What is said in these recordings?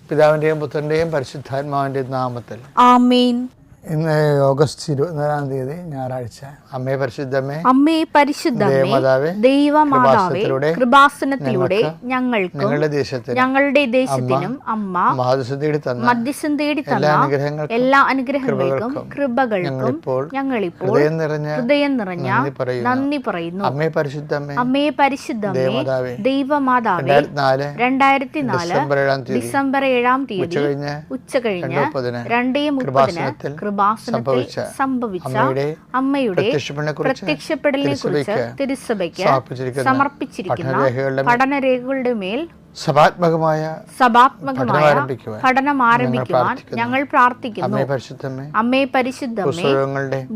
പിതാവിൻ്റെയും പുത്രൻ്റെയും പരിശുദ്ധാത്മാവിൻ്റെയും നാമത്തിൽ ആമേൻ. ഇന്ന് ഓഗസ്റ്റ് 24 തീയതി ഞായറാഴ്ച. അമ്മേ പരിശുദ്ധമേ, അമ്മേ പരിശുദ്ധമേ, ദൈവമാതാവേ, കൃപാസനത്തിലൂടെ ഞങ്ങൾക്കും ഞങ്ങളുടെ ദേശത്തിനും അമ്മ മധ്യസ്ഥം തേടി തന്ന എല്ലാ അനുഗ്രഹങ്ങൾക്കും കൃപകൾക്കും ഞങ്ങളിപ്പോൾ ഹൃദയം നിറഞ്ഞ നന്ദി പറയുന്നു. അമ്മേ പരിശുദ്ധമേ, അമ്മേ പരിശുദ്ധമേ, ദൈവമാതാവേ, 2004 ഡിസംബർ 7 തീയതി ഉച്ചകഴിഞ്ഞ് 2:30 സംഭവിച്ച അമ്മയുടെ പ്രത്യക്ഷപ്പെടലിനെ കുറിച്ച് തിരുസഭയ്ക്ക് സമർപ്പിച്ചിരിക്കുന്ന പഠനരേഖകളുടെ മേൽ സഭാത്മകമായ പഠനം ആരംഭിക്കുവാൻ ഞങ്ങൾ പ്രാർത്ഥിക്കുന്നു. അമ്മേ പരിശുദ്ധമേ,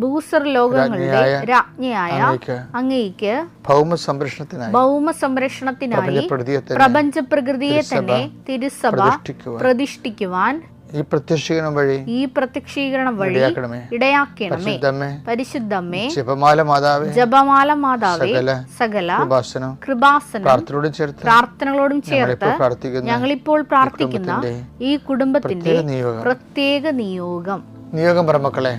ഭൂസ്വർലോകങ്ങളുടെ രാജ്ഞിയായ അങ്ങേയ്ക്ക് ഭൗമ സംരക്ഷണത്തിനായി പ്രപഞ്ച പ്രകൃതിയെ തന്നെ തിരുസഭ പ്രതിഷ്ഠിക്കുവാൻ ഈ പ്രത്യക്ഷീകരണം വഴി ഇടയാക്കണമേ. പരിശുദ്ധമേ, ജപമാല മാതാവേ, സകല കൃപാസനം പ്രാർത്ഥനകളോടും ചേർത്ത് ഞങ്ങളിപ്പോൾ പ്രാർത്ഥിക്കുന്ന ഈ കുടുംബത്തിന്റെ പ്രത്യേക നിയോഗം പറമക്കളെ.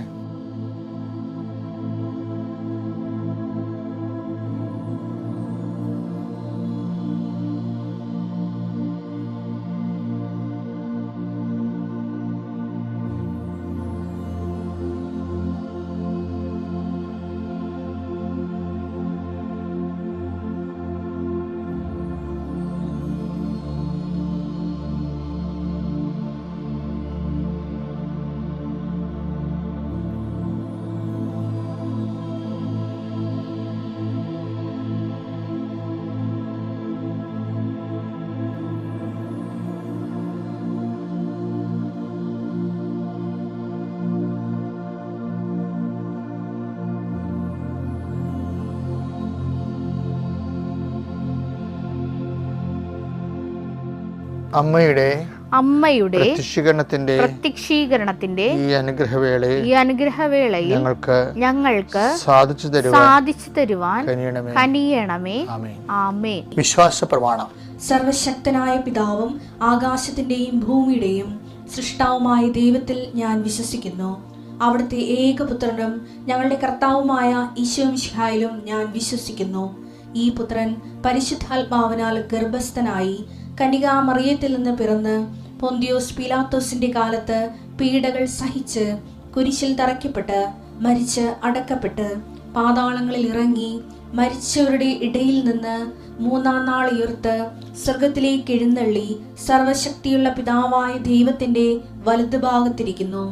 അമ്മയുടെ പ്രത്യക്ഷീകരണത്തിന്റെ ഈ അനുഗ്രഹവേളയിൽ ഞങ്ങൾക്ക് സാധിച്ചു തരുവാൻ കനിയണമേ. ആമേൻ. വിശ്വാസ പ്രമാണം. സർവശക്തനായ പിതാവും ആകാശത്തിന്റെയും ഭൂമിയുടെയും സൃഷ്ടാവുമായ ദൈവത്തിൽ ഞാൻ വിശ്വസിക്കുന്നു. അവിടുത്തെ ഏകപുത്രനും ഞങ്ങളുടെ കർത്താവുമായ ഈശോമിശിഹായിലും ഞാൻ വിശ്വസിക്കുന്നു. ഈ പുത്രൻ പരിശുദ്ധാത്മാവിനാൽ ഗർഭസ്ഥനായി കന്യകാമറിയത്തിൽ നിന്ന് പിറന്ന് പൊന്തിയോസ് പീലാത്തോസിന്റെ കാലത്ത് പീഡകൾ സഹിച്ച് കുരിശിൽ തറയ്ക്കപ്പെട്ട് മരിച്ച് അടക്കപ്പെട്ട് പാതാളങ്ങളിൽ ഇറങ്ങി മരിച്ചവരുടെ ഇടയിൽ നിന്ന് 3-ാം നാൾ ഉയർത്ത് സ്വർഗത്തിലേക്ക് എഴുന്നള്ളി സർവശക്തിയുള്ള പിതാവായ ദൈവത്തിന്റെ വലതുഭാഗത്തിരിക്കുന്നു.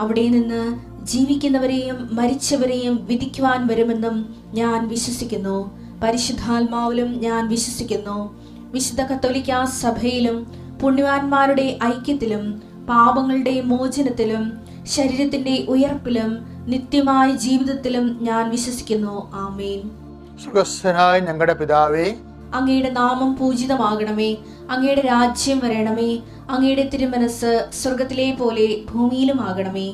അവിടെ നിന്ന് ജീവിക്കുന്നവരെയും മരിച്ചവരെയും വിധിക്കുവാൻ വരുമെന്നും ഞാൻ വിശ്വസിക്കുന്നു. പരിശുദ്ധാത്മാവിലും ഞാൻ വിശ്വസിക്കുന്നു. വിശുദ്ധ കത്തോലിക്കാ സഭയിലും പുണ്യവാന്മാരുടെ ഐക്യത്തിലും പാപങ്ങളുടെ മോചനത്തിലും ശരീരത്തിന്റെ ഉയർപ്പിലും നിത്യമായ ജീവിതത്തിലും ഞാൻ വിശ്വസിക്കുന്നു. ആമേൻ. സ്വർഗ്ഗസ്ഥനായ ഞങ്ങളുടെ പിതാവേ, അങ്ങയുടെ നാമം പൂജിതമാകണമേ. അങ്ങയുടെ രാജ്യം വരണമേ. അങ്ങയുടെ തിരുമനസ് സ്വർഗത്തിലെ പോലെ ഭൂമിയിലും ആകണമേ.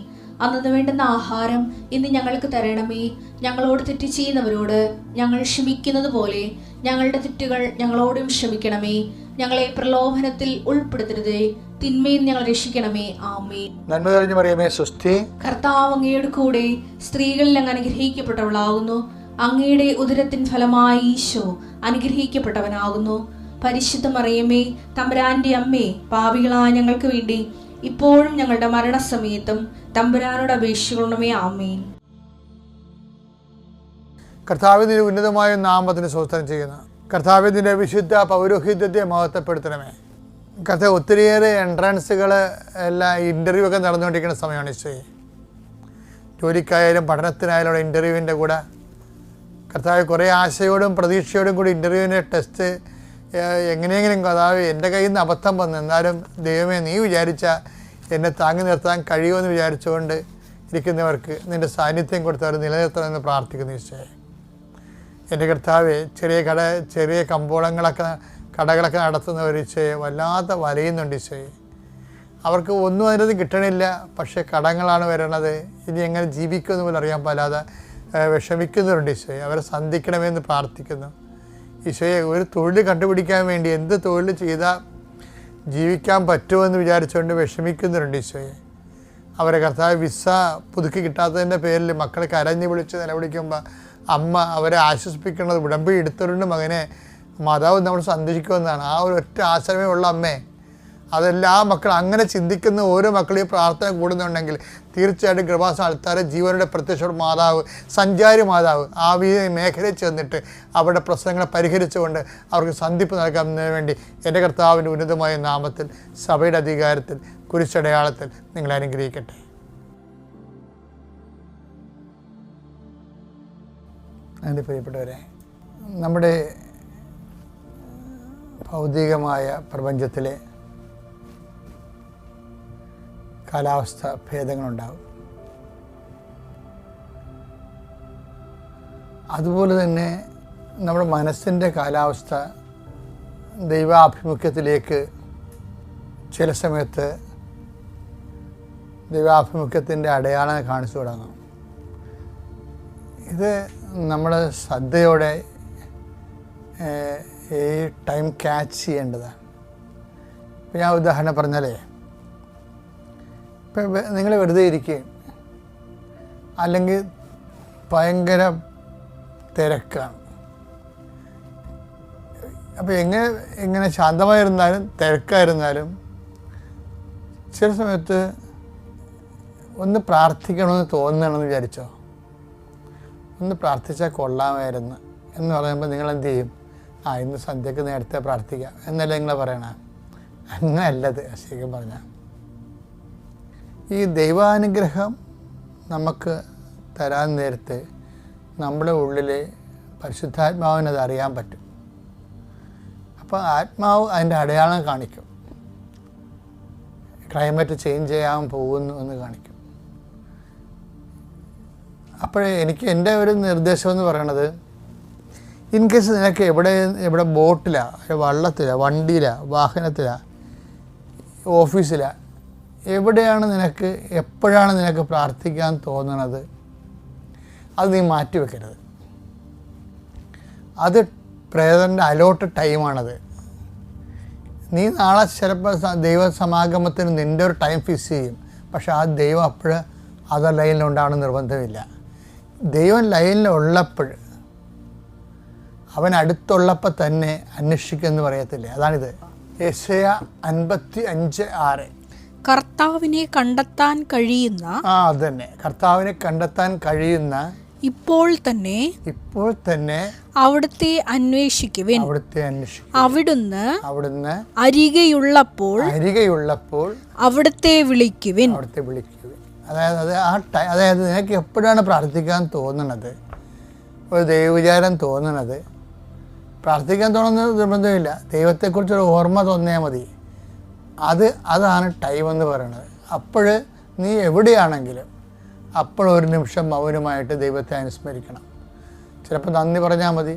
അന്നു വേണ്ടുന്ന ആഹാരം ഇന്ന് ഞങ്ങൾക്ക് തരണമേ. ഞങ്ങളോട് തെറ്റ് ചെയ്യുന്നവരോട് ഞങ്ങൾ ക്ഷമിക്കുന്നത് പോലെ ഞങ്ങളുടെ തെറ്റുകൾ ഞങ്ങളോടും ക്ഷമിക്കണമേ. ഞങ്ങളെ പ്രലോഭനത്തിൽ ഉൾപ്പെടുത്തരുതേ, തിന്മയിൽ ഞങ്ങൾ രക്ഷിക്കണമേ. ആമേൻ. നന്മ നിറഞ്ഞ മറിയമേ, സ്വസ്തി. കർത്താവ് അങ്ങയുടെ കൂടെ സ്ത്രീകളിൽ അങ്ങ് അനുഗ്രഹിക്കപ്പെട്ടവളാകുന്നു. അങ്ങയുടെ ഉദരത്തിൻ ഫലമായി ഈശോ അനുഗ്രഹിക്കപ്പെട്ടവനാകുന്നു. പരിശുദ്ധ മറിയമേ, തമ്പുരാന്റെ അമ്മേ, പാപികളായ ഞങ്ങൾക്ക് വേണ്ടി ഇപ്പോഴും ഞങ്ങളുടെ മരണസമയത്തും തമ്പുരാനോട് അപേക്ഷിക്കണമേ. ആമേൻ. കർത്താവിന്റെ ഉന്നതമായ നാമത്തിന് സ്തോത്രം ചെയ്യുന്നു. കർത്താവിന്റെ വിശുദ്ധ പൗരോഹിത്യത്തെ മഹത്വപ്പെടുത്തണമേ. കർത്താവ് ഒത്തിരിയേറെ എൻട്രൻസുകൾ എല്ലാം ഇൻ്റർവ്യൂ ഒക്കെ നടന്നുകൊണ്ടിരിക്കുന്ന സമയമാണ് ഈശോയെ. ജോലിക്കായാലും പഠനത്തിനായാലും ഇൻ്റർവ്യൂവിൻ്റെ കൂടെ കർത്താവ് കുറേ ആശയോടും പ്രതീക്ഷയോടും കൂടി ഇൻ്റർവ്യൂവിൻ്റെ ടെസ്റ്റ് എങ്ങനെയെങ്കിലും കർത്താവ് എൻ്റെ കയ്യിൽ നിന്ന് അബദ്ധം വന്നു, എന്നാലും ദൈവമേ നീ വിചാരിച്ച എന്നെ താങ്ങി നിർത്താൻ കഴിയുമെന്ന് വിചാരിച്ചുകൊണ്ട് ഇരിക്കുന്നവർക്ക് നിൻ്റെ സാന്നിധ്യം കൊടുത്തവർ നിലനിർത്തണമെന്ന് പ്രാർത്ഥിക്കുന്നു ഈശോയെ. എൻ്റെ കർത്താവെ, ചെറിയ കടകളൊക്കെ നടത്തുന്നവർ ഈശോയെ വല്ലാതെ വലയുന്നുണ്ട് ഈശോയെ. അവർക്ക് ഒന്നും അതിനകത്ത് കിട്ടണില്ല, പക്ഷേ കടങ്ങളാണ് വരണത്. ഇനി എങ്ങനെ ജീവിക്കുമെന്ന് പോലും അറിയാൻ പാലാതെ വിഷമിക്കുന്നവരുണ്ട് ഈശോയെ. അവരെ സന്ധിക്കണമെന്ന് പ്രാർത്ഥിക്കുന്നു ഈശോയെ. ഒരു തൊഴിൽ കണ്ടുപിടിക്കാൻ വേണ്ടി എന്ത് തൊഴിൽ ചെയ്താൽ ജീവിക്കാൻ പറ്റുമെന്ന് വിചാരിച്ചുകൊണ്ട് വിഷമിക്കുന്നവരുണ്ട് ഈശോയെ. അവരെ കർത്താവ് വിസ പുതുക്കി കിട്ടാത്തതിൻ്റെ പേരിൽ മക്കളെ കരഞ്ഞ് വിളിച്ച് നിലവിളിക്കുമ്പോൾ അമ്മ അവരെ ആശ്വസിപ്പിക്കുന്നത് ഉടമ്പടി എടുത്തവരുണ്ട് മകനെ മാതാവ് നമ്മൾ സന്ദർശിക്കുമെന്നാണ്. ആ ഒരു ഒറ്റ ആശ്രമേ ഉള്ള അമ്മേ. അതെല്ലാ മക്കളും അങ്ങനെ ചിന്തിക്കുന്ന ഓരോ മക്കളും ഈ പ്രാർത്ഥന കൂടുന്നുണ്ടെങ്കിൽ തീർച്ചയായിട്ടും കൃപാസന ആൾക്കാരെ ജീവനുടെ പ്രത്യക്ഷ മാതാവ്, സഞ്ചാരി മാതാവ് ആ മേഖലയിൽ ചെന്നിട്ട് അവരുടെ പ്രശ്നങ്ങളെ പരിഹരിച്ചുകൊണ്ട് അവർക്ക് സന്ധിപ്പ് നൽകുന്നതിന് വേണ്ടി എൻ്റെ കർത്താവിൻ്റെ ഉന്നതമായ നാമത്തിൽ സഭയുടെ അധികാരത്തിൽ കുരിശടയാളത്തിൽ നിങ്ങളെ അനുഗ്രഹിക്കട്ടെ. എൻ്റെ പ്രിയപ്പെട്ടവരെ, നമ്മുടെ ഭൗതികമായ പ്രപഞ്ചത്തിലെ കാലാവസ്ഥ ഭേദങ്ങളുണ്ടാകും. അതുപോലെ തന്നെ നമ്മുടെ മനസ്സിൻ്റെ കാലാവസ്ഥ ദൈവാഭിമുഖ്യത്തിലേക്ക് ചില സമയത്ത് ദൈവാഭിമുഖ്യത്തിൻ്റെ അടയാളം കാണിച്ചു തുടങ്ങും. ഇത് നമ്മൾ ശ്രദ്ധയോടെ ഈ ടൈം ക്യാച്ച് ചെയ്യേണ്ടതാണ്. ഇപ്പം ഞാൻ ഉദാഹരണം പറഞ്ഞാലേ, ഇപ്പം നിങ്ങൾ വെറുതെ ഇരിക്കുകയും അല്ലെങ്കിൽ ഭയങ്കര തിരക്കാണ്. അപ്പോൾ എങ്ങനെ ശാന്തമായിരുന്നാലും തിരക്കായിരുന്നാലും ചില സമയത്ത് ഒന്ന് പ്രാർത്ഥിക്കണമെന്ന് തോന്നണമെന്ന് വിചാരിച്ചോ, ഒന്ന് പ്രാർത്ഥിച്ചാൽ കൊള്ളാമായിരുന്നു എന്ന് പറയുമ്പോൾ നിങ്ങളെന്ത് ചെയ്യും? ഇന്ന് സന്ധ്യക്ക് നേരത്തെ പ്രാർത്ഥിക്കാം എന്നല്ല നിങ്ങൾ പറയണേ. അങ്ങനല്ലത് ശരിക്കും പറഞ്ഞാൽ. ഈ ദൈവാനുഗ്രഹം നമുക്ക് തരാൻ നേരത്തെ നമ്മുടെ ഉള്ളിലെ പരിശുദ്ധാത്മാവിനത് അറിയാൻ പറ്റും. അപ്പോൾ ആത്മാവ് അതിൻ്റെ അടയാളം കാണിക്കും. ക്ലൈമറ്റ് ചേഞ്ച് ചെയ്യാൻ പോകുന്നു എന്ന് കാണിക്കും. അപ്പോഴേ എൻ്റെ ഒരു നിർദ്ദേശം എന്ന് പറയണത്, ഇൻ കേസ് നിനക്ക് എവിടെ ബോട്ടിലാണ്, വള്ളത്തിലാണ്, വണ്ടിയിലാണ്, വാഹനത്തിലാണ്, ഓഫീസിലാണ്, എവിടെയാണ് നിനക്ക് എപ്പോഴാണ് നിനക്ക് പ്രാർത്ഥിക്കാൻ തോന്നണത്, അത് നീ മാറ്റിവെക്കരുത്. അത് പ്രേതൻ്റെ അലോട്ട് ടൈമാണത്. നീ നാളെ ചിലപ്പോൾ ദൈവസമാഗമത്തിന് നിൻ്റെ ഒരു ടൈം ഫിക്സ് ചെയ്യും. പക്ഷെ ആ ദൈവം അപ്പോൾ അതർ ലൈനിലുണ്ടാവണം നിർബന്ധമില്ല. ദൈവം ലൈനിലുള്ളപ്പോൾ, അവൻ അടുത്തുള്ളപ്പോൾ തന്നെ അന്വേഷിക്കുമെന്ന് പറയത്തില്ലേ, അതാണിത്. യെശയ്യാ 55:6. കർത്താവിനെ കണ്ടെത്താൻ കഴിയുന്ന, അതന്നെ, കർത്താവിനെ കണ്ടെത്താൻ കഴിയുന്ന ഇപ്പോൾ തന്നെ അവിടുത്തെ അന്വേഷിക്കുവിൻ. അവിടുന്ന് അരികെയുള്ളപ്പോൾ അവിടുത്തെ വിളിക്കുവിൻ. അതായത് നിനക്ക് എപ്പോഴാണ് പ്രാർത്ഥിക്കാൻ തോന്നുന്നത്, ഒരു ദൈവവിചാരം തോന്നുന്നത്, പ്രാർത്ഥിക്കാൻ തോന്നുന്നത് നിർബന്ധമില്ല, ദൈവത്തെക്കുറിച്ചൊരു ഓർമ്മ തോന്നിയാൽ മതി. അതാണ് ടൈമെന്ന് പറയുന്നത്. അപ്പോൾ നീ എവിടെയാണെങ്കിലും അപ്പോൾ ഒരു നിമിഷം മൗനമായിട്ട് ദൈവത്തെ അനുസ്മരിക്കണം. ചിലപ്പോൾ നന്ദി പറഞ്ഞാൽ മതി,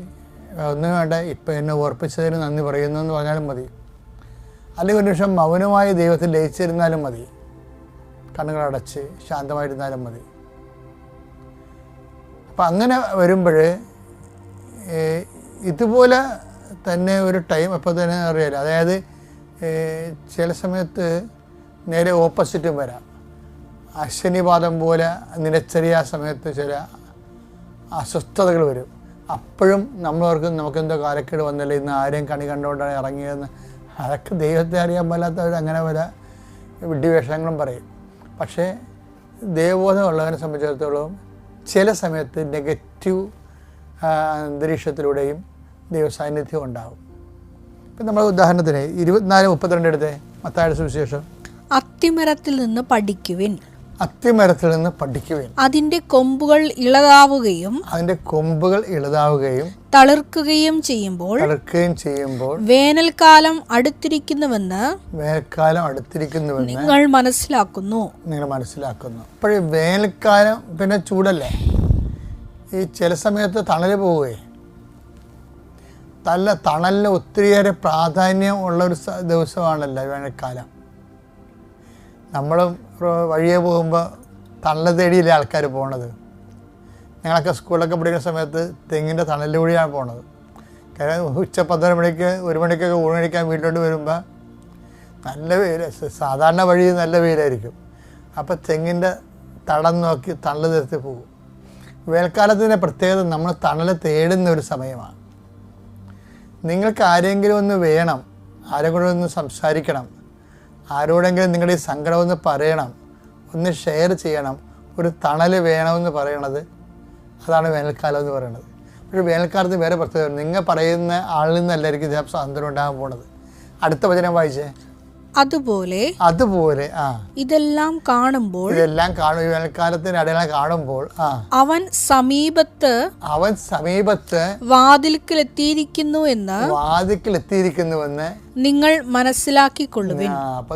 ഒന്നും വേണ്ട, ഇപ്പം എന്നെ ഓർപ്പിച്ചതിന് നന്ദി പറയുന്നു എന്ന് പറഞ്ഞാലും മതി. അല്ലെങ്കിൽ ഒരു നിമിഷം മൗനമായി ദൈവത്തിൽ ലയിച്ചിരുന്നാലും മതി, കണ്ണുകളടച്ച് ശാന്തമായിരുന്നാലും മതി. അപ്പം അങ്ങനെ വരുമ്പോൾ ഇതുപോലെ തന്നെ ഒരു ടൈം എപ്പോൾ തന്നെ അറിയാലോ. അതായത് ചില സമയത്ത് നേരെ ഓപ്പോസിറ്റും വരാം. അശ്വനിപാതം പോലെ നിലച്ചെറിയ സമയത്ത് ചില അസ്വസ്ഥതകൾ വരും. അപ്പോഴും നമ്മളോർക്കും നമുക്കെന്തോ കാലക്കേട് വന്നില്ല, ഇന്ന് ആരെയും കണി കണ്ടുകൊണ്ടാണ് ഇറങ്ങിയതെന്ന്. അതൊക്കെ ദൈവത്തെ അറിയാൻ പാലാത്തവർ അങ്ങനെ പല വിഡ്ഢിവേഷങ്ങളും പറയും. പക്ഷേ ദൈവബോധമുള്ളവരെ സംബന്ധിച്ചിടത്തോളം ചില സമയത്ത് നെഗറ്റീവ് അന്തരീക്ഷത്തിലൂടെയും ദൈവസാന്നിധ്യം ഉണ്ടാകും. ഇപ്പം നമ്മൾ ഉദാഹരണത്തിന് 24:32 എടുത്തേ, മത്തായിയുടെ സുവിശേഷം. അത്തിമരത്തിൽ നിന്ന് പഠിക്കുവിൻ, അതിന്റെ കൊമ്പുകൾ ഇളതാവുകയും തളിർക്കുകയും ചെയ്യുമ്പോൾ വേനൽക്കാലം അടുത്തിരിക്കുന്നുവെന്ന് നിങ്ങൾ മനസ്സിലാക്കുന്നു. അപ്പോഴേ വേനൽക്കാലം പിന്നെ ചൂടല്ലേ, ഈ ചില സമയത്ത് തണൽ പോവുകയെ, തണലിന് ഒത്തിരിയേറെ പ്രാധാന്യം ഉള്ളൊരു ദിവസമാണല്ലോ വേനൽക്കാലം. നമ്മളും വഴിയെ പോകുമ്പോൾ തണൽ തേടിയില്ലേ ആൾക്കാർ പോണത്. ഞങ്ങളൊക്കെ സ്കൂളിലൊക്കെ പഠിക്കുന്ന സമയത്ത് തെങ്ങിൻ്റെ തണലിലൂടെയാണ് പോണത്. കാരണം ഉച്ച 12 മണിക്ക് 1 മണിക്കൊക്കെ ഊണ് കഴിക്കാൻ വീട്ടിലോട്ട് വരുമ്പോൾ നല്ല വെയിൽ, സാധാരണ വഴി നല്ല വെയിലായിരിക്കും. അപ്പോൾ തെങ്ങിൻ്റെ തടം നോക്കി തണൽ നിർത്തി പോകും. വേനൽക്കാലത്തിൻ്റെ പ്രത്യേകത നമ്മൾ തണൽ തേടുന്ന ഒരു സമയമാണ്. നിങ്ങൾക്ക് ആരെങ്കിലും ഒന്ന് വേണം, ആരെങ്കിലും ഒന്ന് സംസാരിക്കണം, ആരോടെങ്കിലും നിങ്ങളുടെ ഈ സങ്കടം ഒന്ന് പറയണം, ഒന്ന് ഷെയർ ചെയ്യണം, ഒരു തണൽ വേണമെന്ന് പറയണത് അതാണ് വേനൽക്കാലം എന്ന് പറയുന്നത്. പക്ഷേ വേനൽക്കാലത്ത് വേറെ പ്രത്യേകത, നിങ്ങൾ പറയുന്ന ആളിൽ നിന്നല്ലായിരിക്കും ഇതിന് സ്വാതന്ത്ര്യം ഉണ്ടാകാൻ പോണത്. അടുത്ത വചനം വായിച്ചേ. അതുപോലെ ഇതെല്ലാം കാണുമ്പോൾ ഈ വേനൽക്കാലത്തിന്റെ അടയാളം കാണുമ്പോൾ അവൻ സമീപത്ത് വാതിൽക്കലെത്തിയിരിക്കുന്നുവെന്ന് നിങ്ങൾ മനസ്സിലാക്കിക്കൊള്ളുവിൻ. അപ്പൊ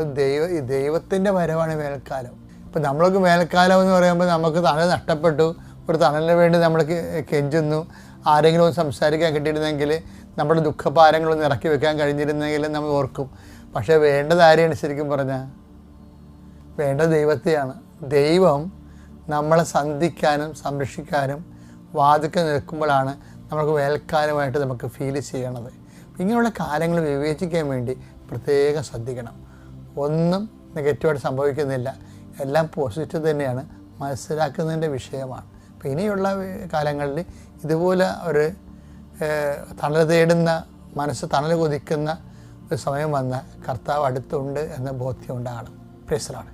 ദൈവത്തിന്റെ വരവാണ് വേനൽക്കാലം. ഇപ്പൊ നമ്മളൊക്കെ വേനൽക്കാലം എന്ന് പറയുമ്പോൾ നമുക്ക് തണൽ നഷ്ടപ്പെട്ടു, ഒരു തണലിന് വേണ്ടി നമ്മൾ കെഞ്ചുന്നു, ആരെങ്കിലും ഒന്ന് സംസാരിക്കാൻ കിട്ടിയിരുന്നെങ്കിൽ, നമ്മുടെ ദുഃഖഭാരങ്ങളൊന്ന് ഇറക്കി വെക്കാൻ കഴിഞ്ഞിരുന്നെങ്കിൽ നമ്മൾ ഓർക്കും. പക്ഷേ വേണ്ടത് ആരെയാണ് ശരിക്കും പറഞ്ഞാൽ? വേണ്ടത് ദൈവത്തെയാണ്. ദൈവം നമ്മളെ സന്ധിക്കാനും സംരക്ഷിക്കാനും വാതിൽക്കൽ നിൽക്കുമ്പോഴാണ് നമുക്ക് വേനൽക്കാലമായിട്ട് നമുക്ക് ഫീൽ ചെയ്യണത്. ഇങ്ങനെയുള്ള കാര്യങ്ങൾ വിവേചിക്കാൻ വേണ്ടി പ്രത്യേകം ശ്രദ്ധിക്കണം. ഒന്നും നെഗറ്റീവായിട്ട് സംഭവിക്കുന്നില്ല, എല്ലാം പോസിറ്റീവ് തന്നെയാണ്, മനസ്സിലാക്കുന്നതിൻ്റെ വിഷയമാണ്. അപ്പോൾ ഇനിയുള്ള കാലങ്ങളിൽ ഇതുപോലെ ഒരു തണൽ തേടുന്ന മനസ്സ്, തണൽ കൊതിക്കുന്ന ഒരു സമയം വന്ന കർത്താവ് അടുത്തുണ്ട് എന്ന ബോധ്യം ഉണ്ടാകണം. Praise the Lord.